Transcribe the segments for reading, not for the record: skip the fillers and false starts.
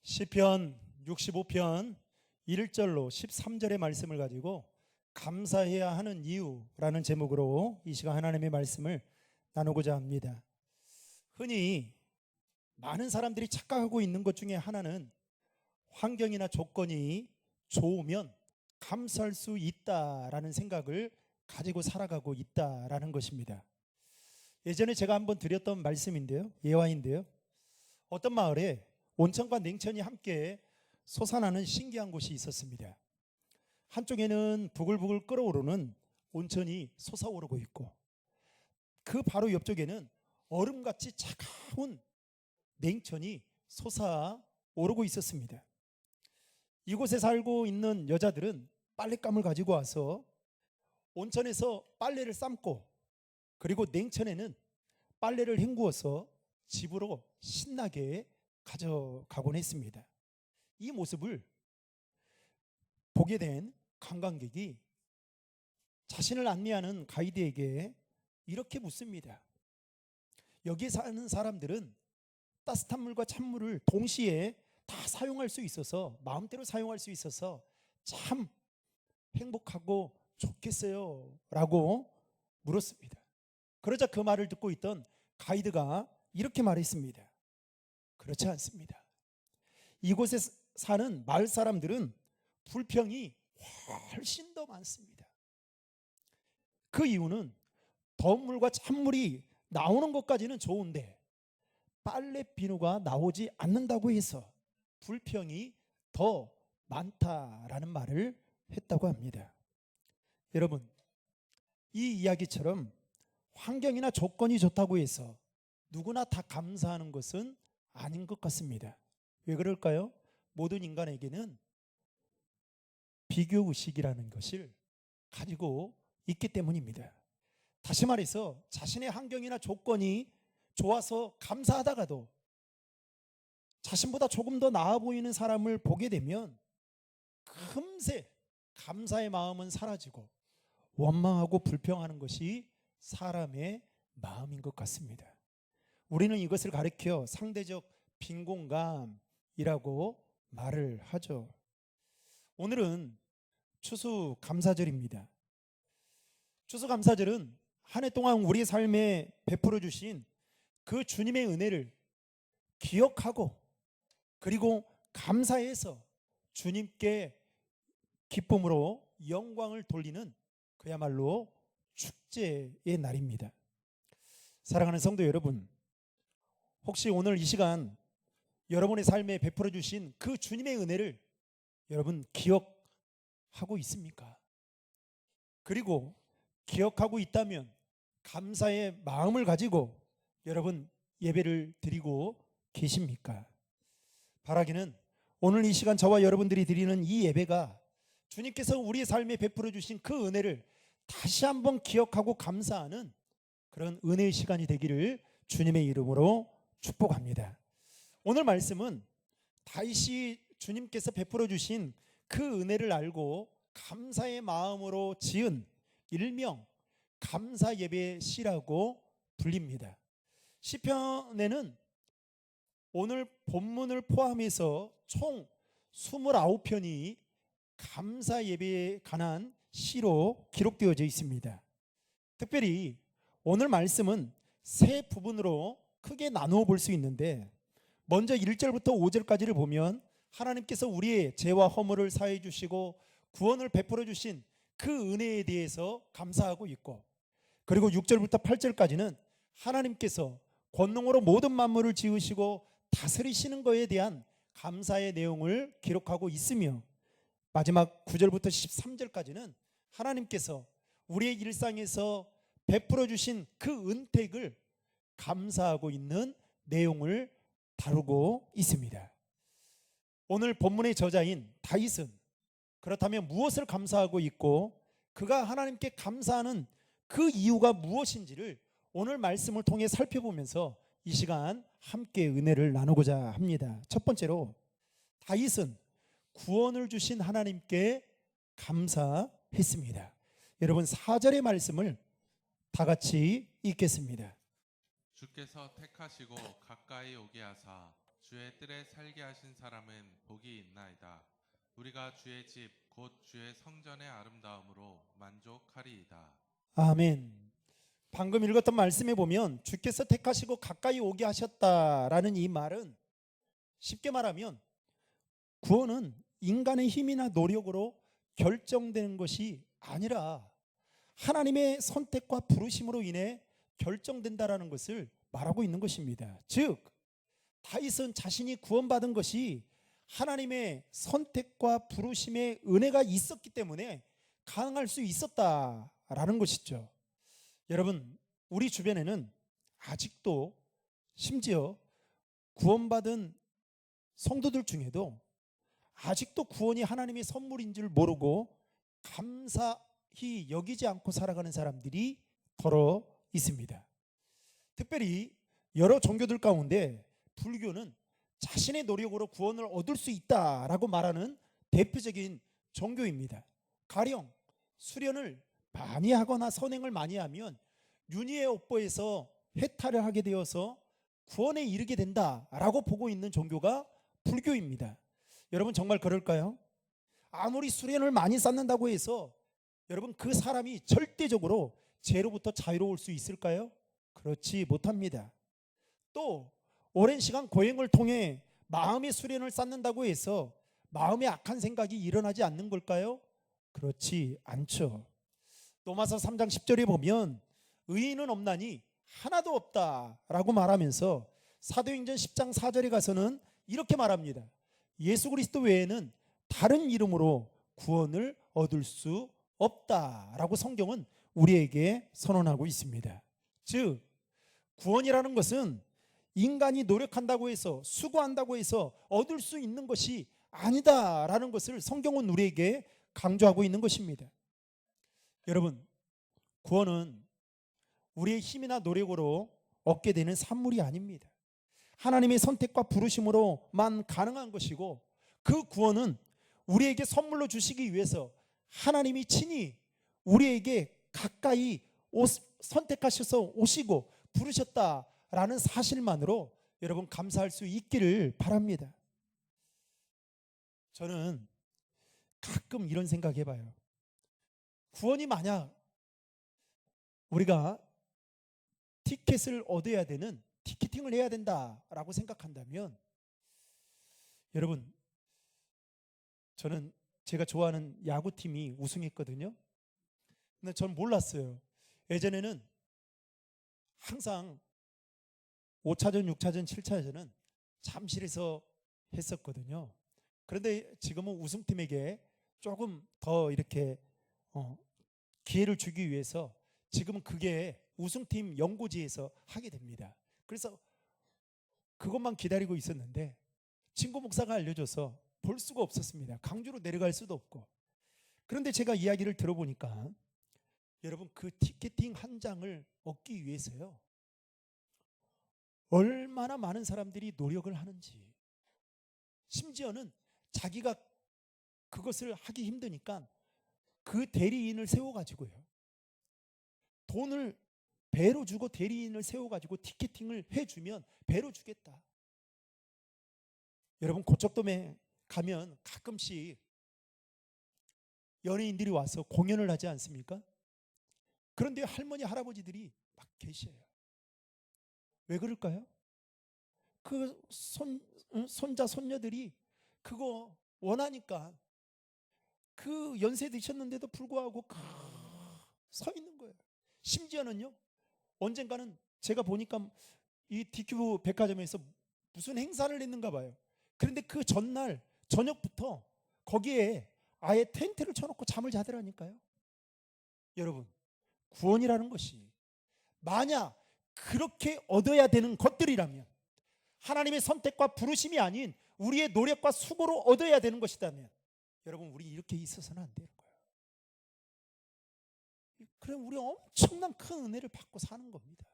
시편 65편 1절로 13절의 말씀을 가지고 감사해야 하는 이유라는 제목으로 이 시간 하나님의 말씀을 나누고자 합니다. 흔히 많은 사람들이 착각하고 있는 것 중에 하나는 환경이나 조건이 좋으면 감사할 수 있다라는 생각을 가지고 살아가고 있다라는 것입니다. 예전에 제가 한번 드렸던 말씀인데요, 예화인데요, 어떤 마을에 온천과 냉천이 함께 솟아나는 신기한 곳이 있었습니다. 한쪽에는 부글부글 끓어오르는 온천이 솟아오르고 있고, 그 바로 옆쪽에는 얼음같이 차가운 냉천이 솟아오르고 있었습니다. 이곳에 살고 있는 여자들은 빨랫감을 가지고 와서 온천에서 빨래를 삶고, 그리고 냉천에는 빨래를 헹구어서 집으로 신나게 가져가곤 했습니다. 이 모습을 보게 된 관광객이 자신을 안내하는 가이드에게 이렇게 묻습니다. 여기 사는 사람들은 따뜻한 물과 찬물을 동시에 다 사용할 수 있어서, 마음대로 사용할 수 있어서 참 행복하고 좋겠어요 라고 물었습니다. 그러자 그 말을 듣고 있던 가이드가 이렇게 말했습니다. 그렇지 않습니다. 이곳에 사는 마을 사람들은 불평이 훨씬 더 많습니다. 그 이유는 더운 물과 찬물이 나오는 것까지는 좋은데 빨래 비누가 나오지 않는다고 해서 불평이 더 많다라는 말을 했다고 합니다. 여러분, 이 이야기처럼 환경이나 조건이 좋다고 해서 누구나 다 감사하는 것은 아닌 것 같습니다. 왜 그럴까요? 모든 인간에게는 비교의식이라는 것을 가지고 있기 때문입니다. 다시 말해서 자신의 환경이나 조건이 좋아서 감사하다가도 자신보다 조금 더 나아 보이는 사람을 보게 되면 금세 감사의 마음은 사라지고 원망하고 불평하는 것이 사람의 마음인 것 같습니다. 우리는 이것을 가리켜 상대적 빈곤감이라고 말을 하죠. 오늘은 추수감사절입니다. 추수감사절은 한 해 동안 우리 삶에 베풀어 주신 그 주님의 은혜를 기억하고, 그리고 감사해서 주님께 기쁨으로 영광을 돌리는 그야말로 축제의 날입니다. 사랑하는 성도 여러분, 혹시 오늘 이 시간 여러분의 삶에 베풀어 주신 그 주님의 은혜를 여러분 기억하고 있습니까? 그리고 기억하고 있다면 감사의 마음을 가지고 여러분 예배를 드리고 계십니까? 바라기는 오늘 이 시간 저와 여러분들이 드리는 이 예배가 주님께서 우리의 삶에 베풀어 주신 그 은혜를 다시 한번 기억하고 감사하는 그런 은혜의 시간이 되기를 주님의 이름으로 축복합니다. 오늘 말씀은 다윗이 주님께서 베풀어 주신 그 은혜를 알고 감사의 마음으로 지은 일명 감사 예배 시라고 불립니다. 시편에는 오늘 본문을 포함해서 총 29편이 감사 예배에 관한 시로 기록되어져 있습니다. 특별히 오늘 말씀은 세 부분으로 크게 나누어 볼 수 있는데, 먼저 1절부터 5절까지를 보면 하나님께서 우리의 죄와 허물을 사해 주시고 구원을 베풀어 주신 그 은혜에 대해서 감사하고 있고, 그리고 6절부터 8절까지는 하나님께서 권능으로 모든 만물을 지으시고 다스리시는 것에 대한 감사의 내용을 기록하고 있으며, 마지막 9절부터 13절까지는 하나님께서 우리의 일상에서 베풀어 주신 그 은택을 감사하고 있는 내용을 다루고 있습니다. 오늘 본문의 저자인 다윗은 그렇다면 무엇을 감사하고 있고, 그가 하나님께 감사하는 그 이유가 무엇인지를 오늘 말씀을 통해 살펴보면서 이 시간 함께 은혜를 나누고자 합니다. 첫 번째로, 다윗은 구원을 주신 하나님께 감사했습니다. 여러분 4절의 말씀을 다 같이 읽겠습니다. 주께서 택하시고 가까이 오게 하사 주의 뜰에 살게 하신 사람은 복이 있나이다. 우리가 주의 집 곧 주의 성전의 아름다움으로 만족하리이다. 아멘. 방금 읽었던 말씀에 보면 주께서 택하시고 가까이 오게 하셨다라는 이 말은 쉽게 말하면 구원은 인간의 힘이나 노력으로 결정되는 것이 아니라 하나님의 선택과 부르심으로 인해 결정된다라는 것을 말하고 있는 것입니다. 즉 다윗은 자신이 구원받은 것이 하나님의 선택과 부르심의 은혜가 있었기 때문에 가능할 수 있었다라는 것이죠. 여러분, 우리 주변에는 아직도 심지어 구원받은 성도들 중에도 아직도 구원이 하나님의 선물인 줄 모르고 감사히 여기지 않고 살아가는 사람들이 더러 있습니다. 특별히 여러 종교들 가운데 불교는 자신의 노력으로 구원을 얻을 수 있다라고 말하는 대표적인 종교입니다. 가령 수련을 많이 하거나 선행을 많이 하면 윤희의 업보에서 해탈을 하게 되어서 구원에 이르게 된다라고 보고 있는 종교가 불교입니다. 여러분 정말 그럴까요? 아무리 수련을 많이 쌓는다고 해서 여러분 그 사람이 절대적으로 죄로부터 자유로울 수 있을까요? 그렇지 못합니다. 또 오랜 시간 고행을 통해 마음의 수련을 쌓는다고 해서 마음에 악한 생각이 일어나지 않는 걸까요? 그렇지 않죠. 로마서 3장 10절에 보면 의인은 없나니 하나도 없다라고 말하면서 사도행전 10장 4절에 가서는 이렇게 말합니다. 예수 그리스도 외에는 다른 이름으로 구원을 얻을 수 없다라고 성경은 우리에게 선언하고 있습니다. 즉 구원이라는 것은 인간이 노력한다고 해서 수고한다고 해서 얻을 수 있는 것이 아니다라는 것을 성경은 우리에게 강조하고 있는 것입니다. 여러분, 구원은 우리의 힘이나 노력으로 얻게 되는 산물이 아닙니다. 하나님의 선택과 부르심으로만 가능한 것이고 그 구원은 우리에게 선물로 주시기 위해서 하나님이 친히 우리에게 가까이 선택하셔서 오시고 부르셨다라는 사실만으로 여러분 감사할 수 있기를 바랍니다. 저는 가끔 이런 생각 해봐요. 구원이 만약 우리가 티켓을 얻어야 되는 티켓팅을 해야 된다라고 생각한다면 여러분 저는 제가 좋아하는 야구팀이 우승했거든요. 근데 전 몰랐어요. 예전에는 항상 5차전, 6차전, 7차전은 잠실에서 했었거든요. 그런데 지금은 우승팀에게 조금 더 이렇게 기회를 주기 위해서 지금은 그게 우승팀 연고지에서 하게 됩니다. 그래서 그것만 기다리고 있었는데 친구 목사가 알려줘서 볼 수가 없었습니다. 강주로 내려갈 수도 없고. 그런데 제가 이야기를 들어보니까 여러분 그 티켓팅 한 장을 얻기 위해서요 얼마나 많은 사람들이 노력을 하는지, 심지어는 자기가 그것을 하기 힘드니까 그 대리인을 세워가지고요 돈을 배로 주고 대리인을 세워가지고 티켓팅을 해주면 배로 주겠다. 여러분 고척돔에 가면 가끔씩 연예인들이 와서 공연을 하지 않습니까? 그런데 할머니 할아버지들이 막 계셔요. 왜 그럴까요? 그 손자 손녀들이 그거 원하니까 그 연세 드셨는데도 불구하고 서 있는 거예요. 심지어는요 언젠가는 제가 보니까 이 DQ 백화점에서 무슨 행사를 했는가 봐요. 그런데 그 전날 저녁부터 거기에 아예 텐트를 쳐놓고 잠을 자더라니까요. 여러분 구원이라는 것이 만약 그렇게 얻어야 되는 것들이라면, 하나님의 선택과 부르심이 아닌 우리의 노력과 수고로 얻어야 되는 것이라면 여러분 우리 이렇게 있어서는 안 되는 거예요. 그럼 우리 엄청난 큰 은혜를 받고 사는 겁니다.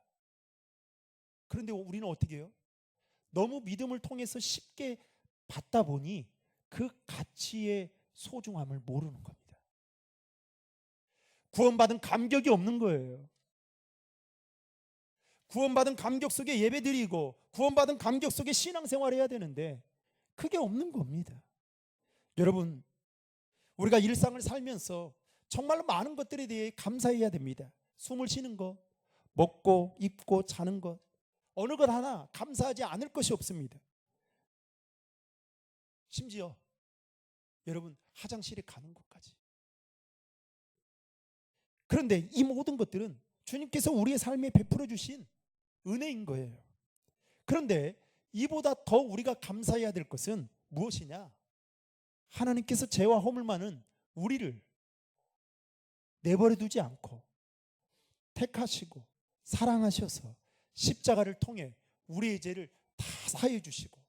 그런데 우리는 어떻게 해요? 너무 믿음을 통해서 쉽게 받다 보니 그 가치의 소중함을 모르는 겁니다. 구원받은 감격이 없는 거예요. 구원받은 감격 속에 예배드리고 구원받은 감격 속에 신앙생활 해야 되는데 그게 없는 겁니다. 여러분, 우리가 일상을 살면서 정말로 많은 것들에 대해 감사해야 됩니다. 숨을 쉬는 것, 먹고 입고 자는 것, 어느 것 하나 감사하지 않을 것이 없습니다. 심지어 여러분, 화장실에 가는 것까지. 그런데 이 모든 것들은 주님께서 우리의 삶에 베풀어 주신 은혜인 거예요. 그런데 이보다 더 우리가 감사해야 될 것은 무엇이냐? 하나님께서 죄와 허물 많은 우리를 내버려 두지 않고 택하시고 사랑하셔서 십자가를 통해 우리의 죄를 다 사해 주시고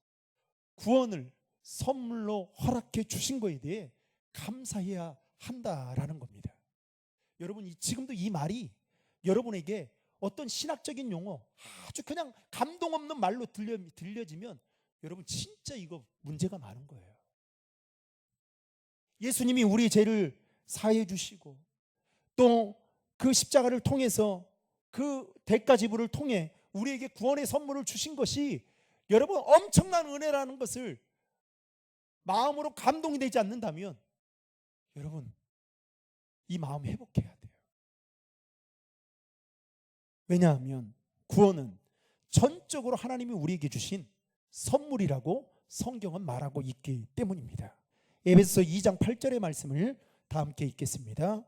구원을 선물로 허락해 주신 것에 대해 감사해야 한다라는 겁니다. 여러분, 지금도 이 말이 여러분에게 어떤 신학적인 용어, 아주 그냥 감동 없는 말로 들려지면 여러분 진짜 이거 문제가 많은 거예요. 예수님이 우리의 죄를 사해 주시고 또 그 십자가를 통해서 그 대가 지불을 통해 우리에게 구원의 선물을 주신 것이 여러분 엄청난 은혜라는 것을 마음으로 감동이 되지 않는다면 여러분 이 마음 회복해야 돼요. 왜냐하면 구원은 전적으로 하나님이 우리에게 주신 선물이라고 성경은 말하고 있기 때문입니다. 에베소서 2장 8절의 말씀을 다 함께 읽겠습니다.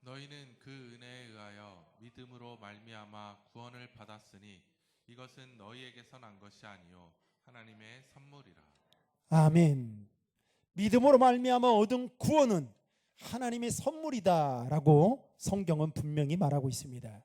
너희는 그 은혜에 의하여 믿음으로 말미암아 구원을 받았으니 이것은 너희에게서 난 것이 아니요 하나님의 선물이라. 아멘. 믿음으로 말미암아 얻은 구원은 하나님의 선물이다라고 성경은 분명히 말하고 있습니다.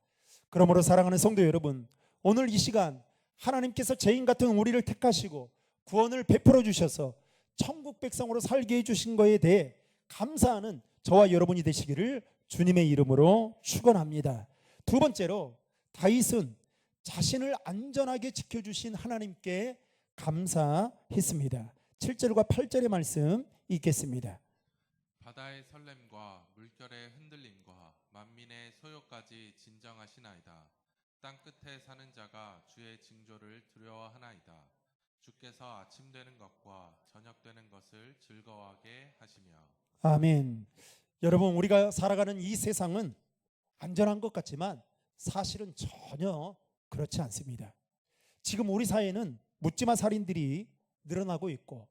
그러므로 사랑하는 성도 여러분, 오늘 이 시간 하나님께서 죄인 같은 우리를 택하시고 구원을 베풀어 주셔서 천국 백성으로 살게 해주신 것에 대해 감사하는 저와 여러분이 되시기를 주님의 이름으로 축원합니다. 두 번째로 다윗은 자신을 안전하게 지켜주신 하나님께 감사했습니다. 7절과 8절의 말씀 읽겠습니다. 바다의 설렘과 물결의 흔들림과 만민의 소요까지 진정하시나이다. 땅 끝에 사는 자가 주의 징조를 두려워하나이다. 주께서 아침 되는 것과 저녁 되는 것을 즐거워하게 하시며. 아멘. 여러분, 우리가 살아가는 이 세상은 안전한 것 같지만 사실은 전혀 그렇지 않습니다. 지금 우리 사회는 묻지마 살인들이 늘어나고 있고,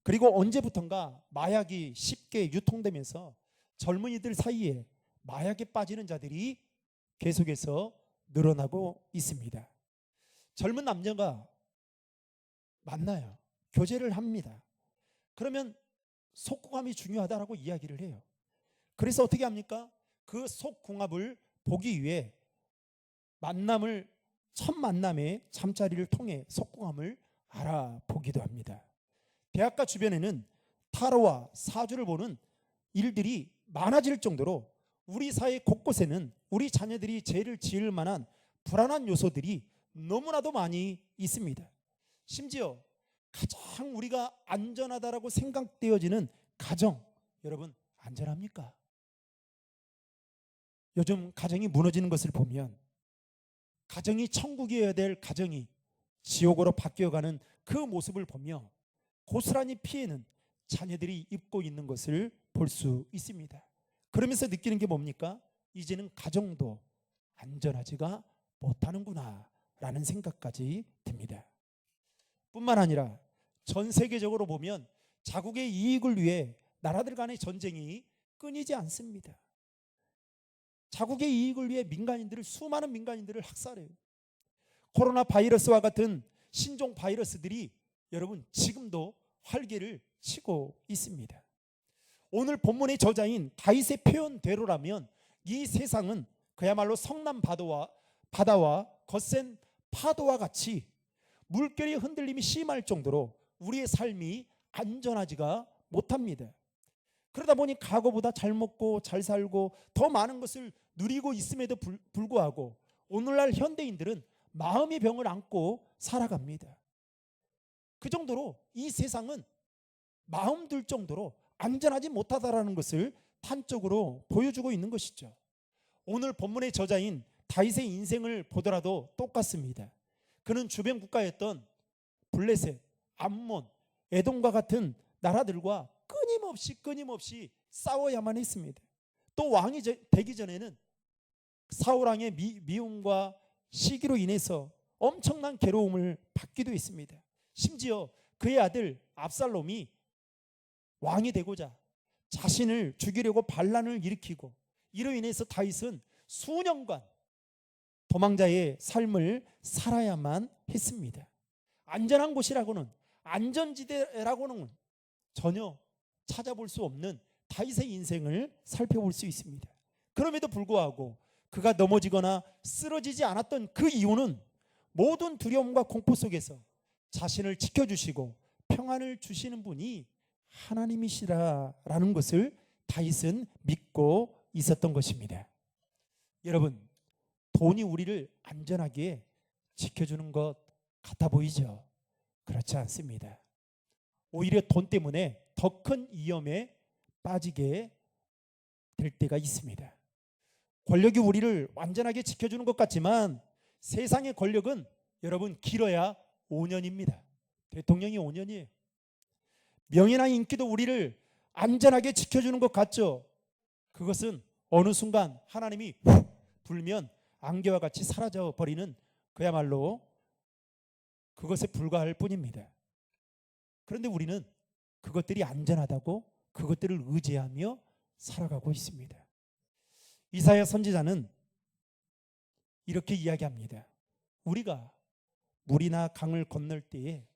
그리고 언제부턴가 마약이 쉽게 유통되면서 젊은이들 사이에 마약에 빠지는 자들이 계속해서 늘어나고 있습니다. 젊은 남녀가 만나요. 교제를 합니다. 그러면 속궁합이 중요하다라고 이야기를 해요. 그래서 어떻게 합니까? 그 속궁합을 보기 위해 첫 만남의 잠자리를 통해 속궁합을 알아보기도 합니다. 대학가 주변에는 타로와 사주를 보는 일들이 많아질 정도로 우리 사회 곳곳에는 우리 자녀들이 죄를 지을 만한 불안한 요소들이 너무나도 많이 있습니다. 심지어 가장 우리가 안전하다라고 생각되어지는 가정, 여러분 안전합니까? 요즘 가정이 무너지는 것을 보면 가정이 천국이어야 될 가정이 지옥으로 바뀌어가는 그 모습을 보며 고스란히 피해는 자녀들이 입고 있는 것을 볼 수 있습니다. 그러면서 느끼는 게 뭡니까? 이제는 가정도 안전하지가 못하는구나 라는 생각까지 듭니다. 뿐만 아니라 전 세계적으로 보면 자국의 이익을 위해 나라들 간의 전쟁이 끊이지 않습니다. 자국의 이익을 위해 수많은 민간인들을 학살해요. 코로나 바이러스와 같은 신종 바이러스들이 여러분 지금도 활개를 치고 있습니다. 오늘 본문의 저자인 다윗의 표현대로라면 이 세상은 그야말로 성난 바다와 거센 파도와 같이 물결의 흔들림이 심할 정도로 우리의 삶이 안전하지가 못합니다. 그러다 보니 과거보다 잘 먹고 잘 살고 더 많은 것을 누리고 있음에도 불구하고 오늘날 현대인들은 마음의 병을 안고 살아갑니다. 그 정도로 이 세상은 마음 들 정도로 안전하지 못하다라는 것을 단적으로 보여주고 있는 것이죠. 오늘 본문의 저자인 다윗의 인생을 보더라도 똑같습니다. 그는 주변 국가였던 블레셋, 암몬, 에돔과 같은 나라들과 끊임없이 싸워야만 했습니다. 또 왕이 되기 전에는 사울 왕의 미움과 시기로 인해서 엄청난 괴로움을 받기도 했습니다. 심지어 그의 아들 압살롬이 왕이 되고자 자신을 죽이려고 반란을 일으키고, 이로 인해서 다윗은 수년간 도망자의 삶을 살아야만 했습니다. 안전한 곳이라고는, 안전지대라고는 전혀 찾아볼 수 없는 다윗의 인생을 살펴볼 수 있습니다. 그럼에도 불구하고 그가 넘어지거나 쓰러지지 않았던 그 이유는 모든 두려움과 공포 속에서 자신을 지켜주시고 평안을 주시는 분이 하나님이시라라는 것을 다윗은 믿고 있었던 것입니다. 여러분, 돈이 우리를 안전하게 지켜주는 것 같아 보이죠? 그렇지 않습니다. 오히려 돈 때문에 더 큰 위험에 빠지게 될 때가 있습니다. 권력이 우리를 완전하게 지켜주는 것 같지만 세상의 권력은 여러분 길어야 5년입니다. 대통령이 5년이에요. 명예나 인기도 우리를 안전하게 지켜주는 것 같죠? 그것은 어느 순간 하나님이 훅 불면 안개와 같이 사라져 버리는, 그야말로 그것에 불과할 뿐입니다. 그런데 우리는 그것들이 안전하다고 그것들을 의지하며 살아가고 있습니다. 이사야 선지자는 이렇게 이야기합니다. 우리가 물이나 강을 건널 때에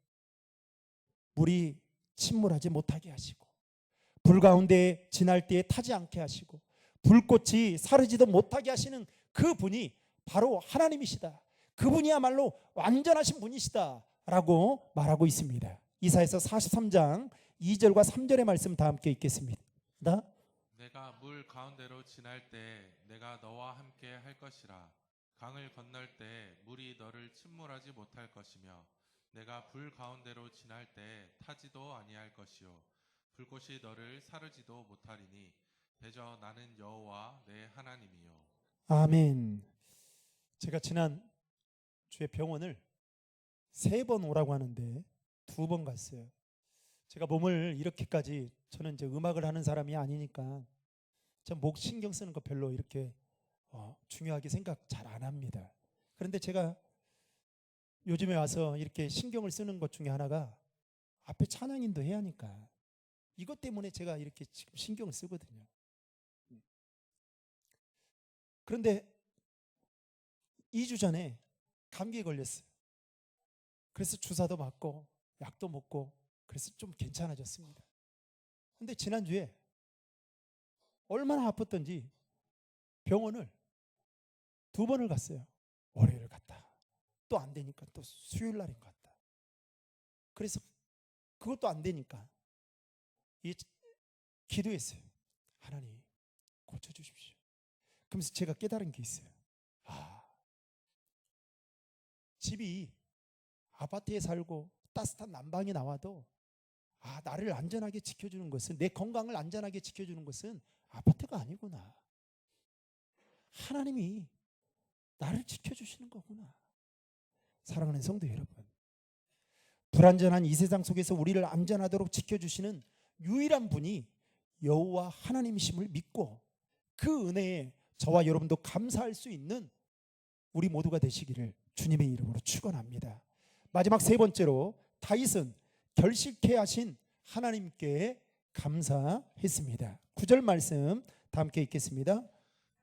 물이 침몰하지 못하게 하시고, 불 가운데 지날 때에 타지 않게 하시고, 불꽃이 사르지도 못하게 하시는 그 분이 바로 하나님이시다. 그분이야말로 완전하신 분이시다 라고 말하고 있습니다. 이사야서 43장 2절과 3절의 말씀 다 함께 읽겠습니다. 내가 물 가운데로 지날 때 내가 너와 함께 할 것이라. 강을 건널 때 물이 너를 침몰하지 못할 것이며, 내가 불 가운데로 지날 때 타지도 아니할 것이요 불꽃이 너를 사르지도 못하리니 대저 나는 여호와 내 하나님이요. 아멘. 제가 지난 주에 병원을 3번 오라고 하는데 2번 갔어요. 제가 몸을 이렇게까지, 저는 이제 음악을 하는 사람이 아니니까 전 목 신경 쓰는 거 별로 이렇게 중요하게 생각 잘 안 합니다. 그런데 제가 요즘에 와서 이렇게 신경을 쓰는 것 중에 하나가 앞에 찬양인도 해야 하니까, 이것 때문에 제가 이렇게 지금 신경을 쓰거든요. 그런데 2주 전에 감기에 걸렸어요. 그래서 주사도 맞고 약도 먹고 그래서 좀 괜찮아졌습니다. 그런데 지난주에 얼마나 아팠던지 병원을 2번을 갔어요. 월요일 갔다, 또 안 되니까 또 수요일 날인 것 같다. 그래서 그것도 안 되니까 기도했어요. 하나님 고쳐주십시오. 그러면서 제가 깨달은 게 있어요. 집이 아파트에 살고 따뜻한 난방이 나와도 나를 안전하게 지켜주는 것은, 내 건강을 안전하게 지켜주는 것은 아파트가 아니구나. 하나님이 나를 지켜주시는 거구나. 사랑하는 성도 여러분, 불안전한 이 세상 속에서 우리를 안전하도록 지켜주시는 유일한 분이 여호와 하나님이심을 믿고 그 은혜에 저와 여러분도 감사할 수 있는 우리 모두가 되시기를 주님의 이름으로 축원합니다. 마지막 3번째로 다윗은 결식케 하신 하나님께 감사했습니다. 9절 말씀 다 함께 읽겠습니다.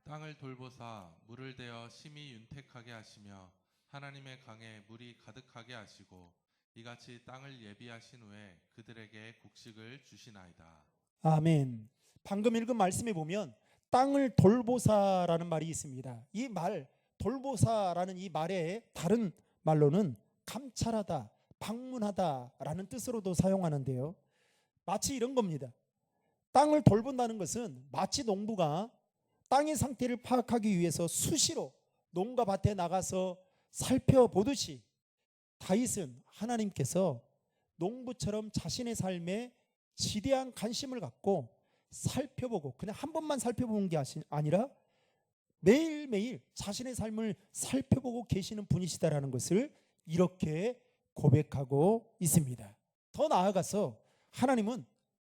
땅을 돌보사 물을 대어 심히 윤택하게 하시며 하나님의 강에 물이 가득하게 하시고 이같이 땅을 예비하신 후에 그들에게 곡식을 주시나이다. 아멘. 방금 읽은 말씀에 보면 땅을 돌보사라는 말이 있습니다. 이 말, 돌보사라는 이 말의 다른 말로는 감찰하다, 방문하다라는 뜻으로도 사용하는데요. 마치 이런 겁니다. 땅을 돌본다는 것은 마치 농부가 땅의 상태를 파악하기 위해서 수시로 농가 밭에 나가서 살펴보듯이 다윗은 하나님께서 농부처럼 자신의 삶에 지대한 관심을 갖고 살펴보고, 그냥 한 번만 살펴보는 게 아니라 매일매일 자신의 삶을 살펴보고 계시는 분이시다라는 것을 이렇게 고백하고 있습니다. 더 나아가서 하나님은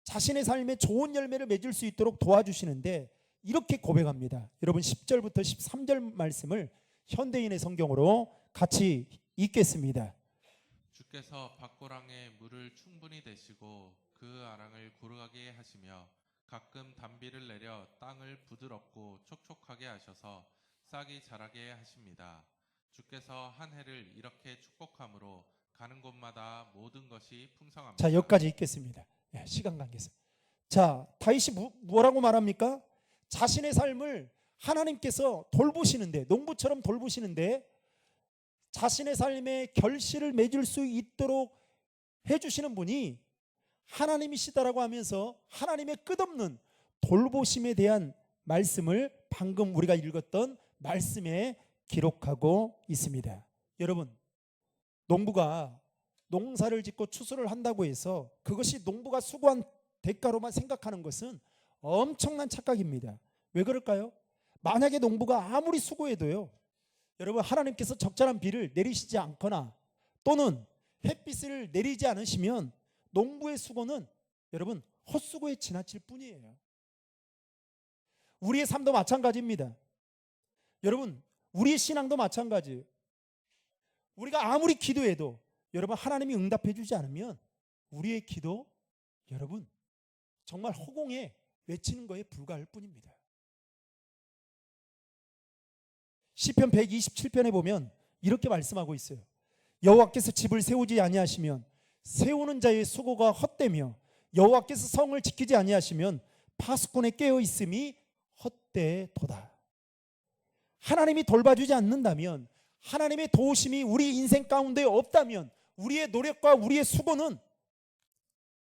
자신의 삶에 좋은 열매를 맺을 수 있도록 도와주시는데 이렇게 고백합니다. 여러분 10절부터 13절 말씀을 현대인의 성경으로 같이 읽겠습니다. 주께서 밭고랑에 물을 충분히 대시고 그 아랑을 고르게 하시며 가끔 단비를 내려 땅을 부드럽고 촉촉하게 하셔서 싹이 자라게 하십니다. 주께서 한 해를 이렇게 축복함으로 가는 곳마다 모든 것이 풍성합니다. 자, 여기까지 읽겠습니다. 시간 관계에서. 자, 다윗이 뭐라고 말합니까? 자신의 삶을 하나님께서 돌보시는데, 농부처럼 돌보시는데 자신의 삶에 결실을 맺을 수 있도록 해주시는 분이 하나님이시다라고 하면서 하나님의 끝없는 돌보심에 대한 말씀을 방금 우리가 읽었던 말씀에 기록하고 있습니다. 여러분, 농부가 농사를 짓고 추수를 한다고 해서 그것이 농부가 수고한 대가로만 생각하는 것은 엄청난 착각입니다. 왜 그럴까요? 만약에 농부가 아무리 수고해도요, 여러분 하나님께서 적절한 비를 내리시지 않거나 또는 햇빛을 내리지 않으시면 농부의 수고는 여러분 헛수고에 지나칠 뿐이에요. 우리의 삶도 마찬가지입니다. 여러분 우리의 신앙도 마찬가지예요. 우리가 아무리 기도해도 여러분 하나님이 응답해 주지 않으면 우리의 기도 여러분 정말 허공에 외치는 거에 불과할 뿐입니다. 시편 127편에 보면 이렇게 말씀하고 있어요. 여호와께서 집을 세우지 아니하시면 세우는 자의 수고가 헛되며 여호와께서 성을 지키지 아니하시면 파수꾼의 깨어 있음이 헛되도다. 하나님이 돌봐주지 않는다면, 하나님의 도우심이 우리 인생 가운데 없다면 우리의 노력과 우리의 수고는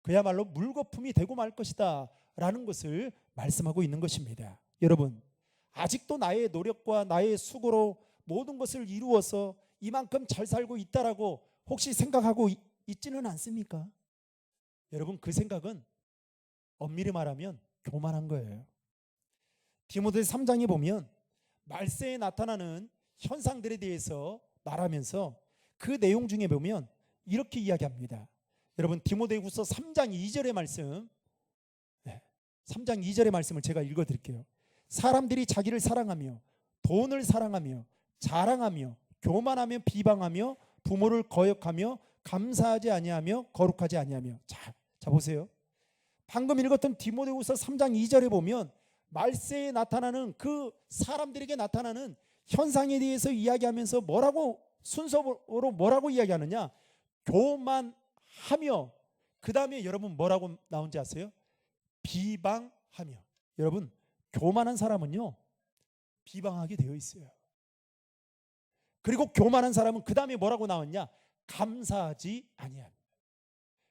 그야말로 물거품이 되고 말 것이다 라는 것을 말씀하고 있는 것입니다. 여러분, 아직도 나의 노력과 나의 수고로 모든 것을 이루어서 이만큼 잘 살고 있다라고 혹시 생각하고 있지는 않습니까? 여러분, 그 생각은 엄밀히 말하면 교만한 거예요. 디모데 3장에 보면 말세에 나타나는 현상들에 대해서 말하면서 그 내용 중에 보면 이렇게 이야기합니다. 여러분, 디모데후서 3장 2절의 말씀, 3장 2절의 말씀을 제가 읽어드릴게요. 사람들이 자기를 사랑하며 돈을 사랑하며 자랑하며 교만하며 비방하며 부모를 거역하며 감사하지 아니하며 거룩하지 아니하며. 자 보세요. 방금 읽었던 디모데후서 3장 2절에 보면 말세에 나타나는 그 사람들에게 나타나는 현상에 대해서 이야기하면서 뭐라고 순서로 뭐라고 이야기하느냐? 교만하며, 그 다음에 여러분 뭐라고 나온지 아세요? 비방하며. 여러분, 교만한 사람은요 비방하게 되어 있어요. 그리고 교만한 사람은 그 다음에 뭐라고 나왔냐? 감사하지 아니하며.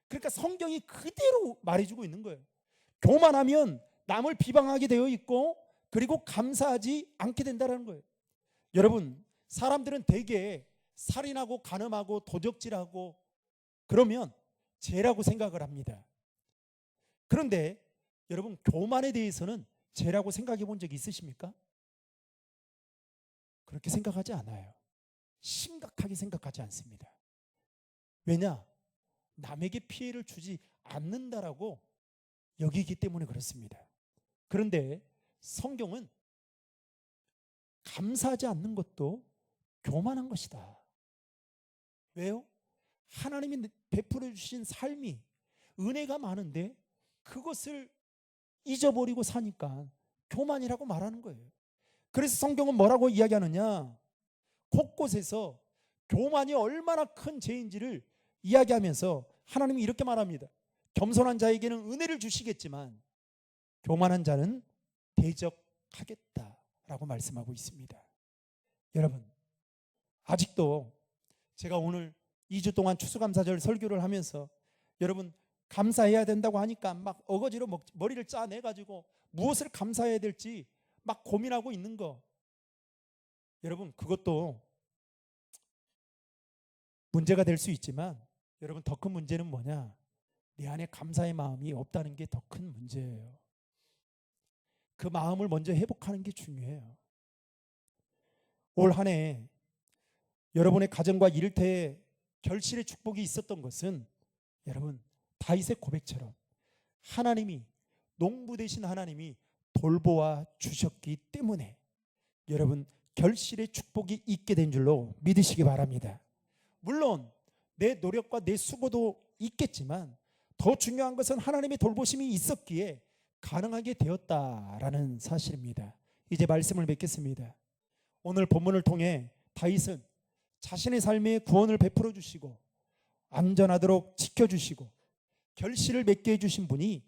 그러니까 성경이 그대로 말해주고 있는 거예요. 교만하면 남을 비방하게 되어 있고 그리고 감사하지 않게 된다는 거예요. 여러분, 사람들은 대개 살인하고 간음하고 도적질하고 그러면 죄라고 생각을 합니다. 그런데 여러분, 교만에 대해서는 죄라고 생각해 본 적이 있으십니까? 그렇게 생각하지 않아요. 심각하게 생각하지 않습니다. 왜냐? 남에게 피해를 주지 않는다라고 여기기 때문에 그렇습니다. 그런데 성경은 감사하지 않는 것도 교만한 것이다. 왜요? 하나님이 베풀어 주신 삶이 은혜가 많은데 그것을 잊어버리고 사니까 교만이라고 말하는 거예요. 그래서 성경은 뭐라고 이야기하느냐? 곳곳에서 교만이 얼마나 큰 죄인지를 이야기하면서 하나님이 이렇게 말합니다. 겸손한 자에게는 은혜를 주시겠지만 교만한 자는 대적하겠다라고 말씀하고 있습니다. 여러분, 아직도 제가 오늘 2주 동안 추수감사절 설교를 하면서 여러분 감사해야 된다고 하니까 막 어거지로 머리를 짜내가지고 무엇을 감사해야 될지 막 고민하고 있는 거, 여러분 그것도 문제가 될 수 있지만 여러분 더 큰 문제는 뭐냐? 내 안에 감사의 마음이 없다는 게 더 큰 문제예요. 그 마음을 먼저 회복하는 게 중요해요. 올 한 해 여러분의 가정과 일터에 결실의 축복이 있었던 것은 여러분 다윗의 고백처럼 하나님이, 농부 되신 하나님이 돌보아 주셨기 때문에 여러분 결실의 축복이 있게 된 줄로 믿으시기 바랍니다. 물론 내 노력과 내 수고도 있겠지만 더 중요한 것은 하나님의 돌보심이 있었기에 가능하게 되었다라는 사실입니다. 이제 말씀을 맺겠습니다. 오늘 본문을 통해 다윗은 자신의 삶에 구원을 베풀어 주시고 안전하도록 지켜주시고 결실을 맺게 해주신 분이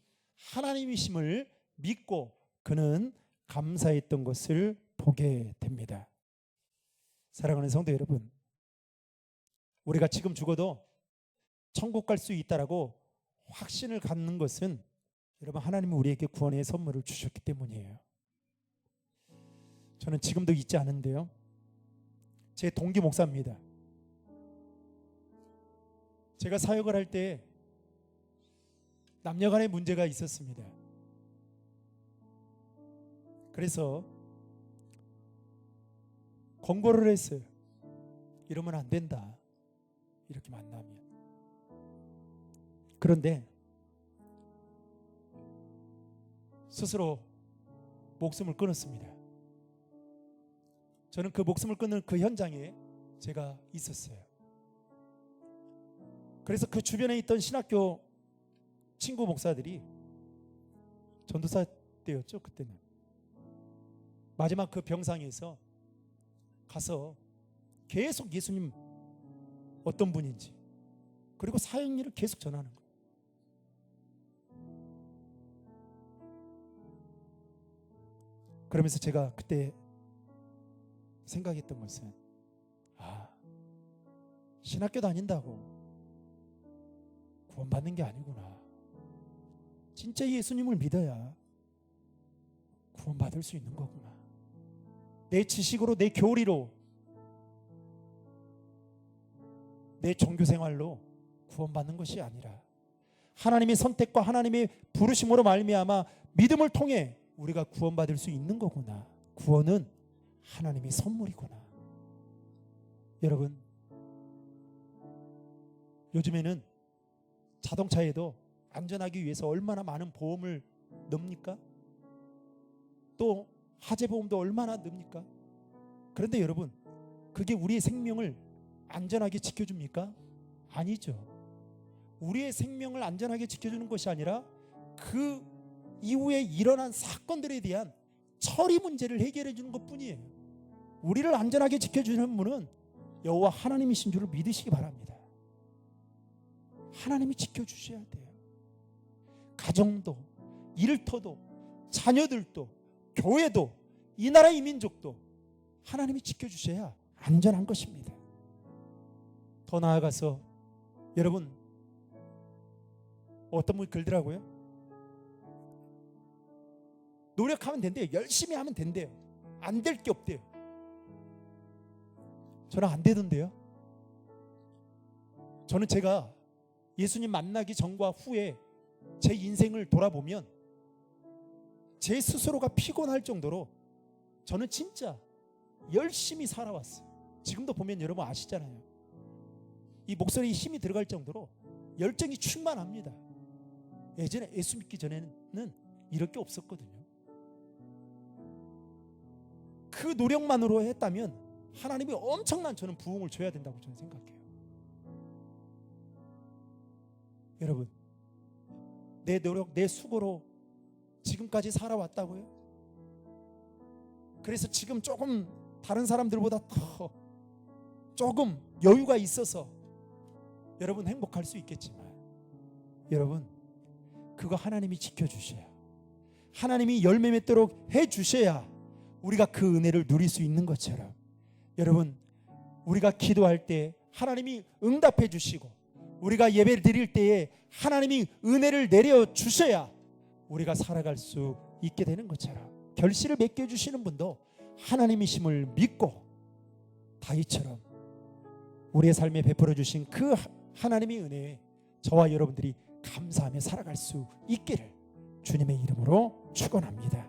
하나님이심을 믿고 그는 감사했던 것을 보게 됩니다. 사랑하는 성도 여러분, 우리가 지금 죽어도 천국 갈 수 있다라고 확신을 갖는 것은 여러분 하나님이 우리에게 구원의 선물을 주셨기 때문이에요. 저는 지금도 잊지 않은데요, 제 동기 목사입니다. 제가 사역을 할 때 남녀간의 문제가 있었습니다. 그래서 권고를 했어요. 이러면 안 된다, 이렇게 만나면. 그런데 스스로 목숨을 끊었습니다. 저는 그 목숨을 끊는 그 현장에 제가 있었어요. 그래서 그 주변에 있던 신학교 친구 목사들이, 전도사 때였죠 그때는, 마지막 그 병상에서 가서 계속 예수님 어떤 분인지 그리고 사역일을 계속 전하는 거예요. 그러면서 제가 그때 생각했던 것은, 신학교 다닌다고 구원받는 게 아니구나. 진짜 예수님을 믿어야 구원받을 수 있는 거구나. 내 지식으로, 내 교리로, 내 종교생활로 구원받는 것이 아니라 하나님의 선택과 하나님의 부르심으로 말미암아 믿음을 통해 우리가 구원받을 수 있는 거구나. 구원은 하나님의 선물이구나. 여러분, 요즘에는 자동차에도 안전하기 위해서 얼마나 많은 보험을 넣습니까? 또 화재보험도 얼마나 넣습니까? 그런데 여러분, 그게 우리의 생명을 안전하게 지켜줍니까? 아니죠. 우리의 생명을 안전하게 지켜주는 것이 아니라 그 이후에 일어난 사건들에 대한 처리 문제를 해결해 주는 것뿐이에요. 우리를 안전하게 지켜주는 분은 여호와 하나님이신 줄을 믿으시기 바랍니다. 하나님이 지켜주셔야 돼요. 가정도, 일터도, 자녀들도, 교회도, 이 나라 이 민족도 하나님이 지켜주셔야 안전한 것입니다. 더 나아가서 여러분, 어떤 분이 그러더라고요. 노력하면 된대요. 열심히 하면 된대요. 안 될 게 없대요. 저는 안 되던데요. 저는 제가 예수님 만나기 전과 후에 제 인생을 돌아보면 제 스스로가 피곤할 정도로 저는 진짜 열심히 살아왔어요. 지금도 보면 여러분 아시잖아요. 이 목소리에 힘이 들어갈 정도로 열정이 충만합니다. 예전에 예수 믿기 전에는 이럴 게 없었거든요. 그 노력만으로 했다면 하나님이 엄청난 저는 부흥을 줘야 된다고 저는 생각해요. 여러분, 내 노력, 내 수고로 지금까지 살아왔다고요? 그래서 지금 조금 다른 사람들보다 더 조금 여유가 있어서 여러분 행복할 수 있겠지만, 여러분 그거 하나님이 지켜주셔야, 하나님이 열매 맺도록 해주셔야 우리가 그 은혜를 누릴 수 있는 것처럼, 여러분 우리가 기도할 때 하나님이 응답해 주시고 우리가 예배를 드릴 때에 하나님이 은혜를 내려주셔야 우리가 살아갈 수 있게 되는 것처럼, 결실을 맺게 해주시는 분도 하나님이심을 믿고 다윗처럼 우리의 삶에 베풀어 주신 그 하나님의 은혜에 저와 여러분들이 감사하며 살아갈 수 있기를 주님의 이름으로 축원합니다.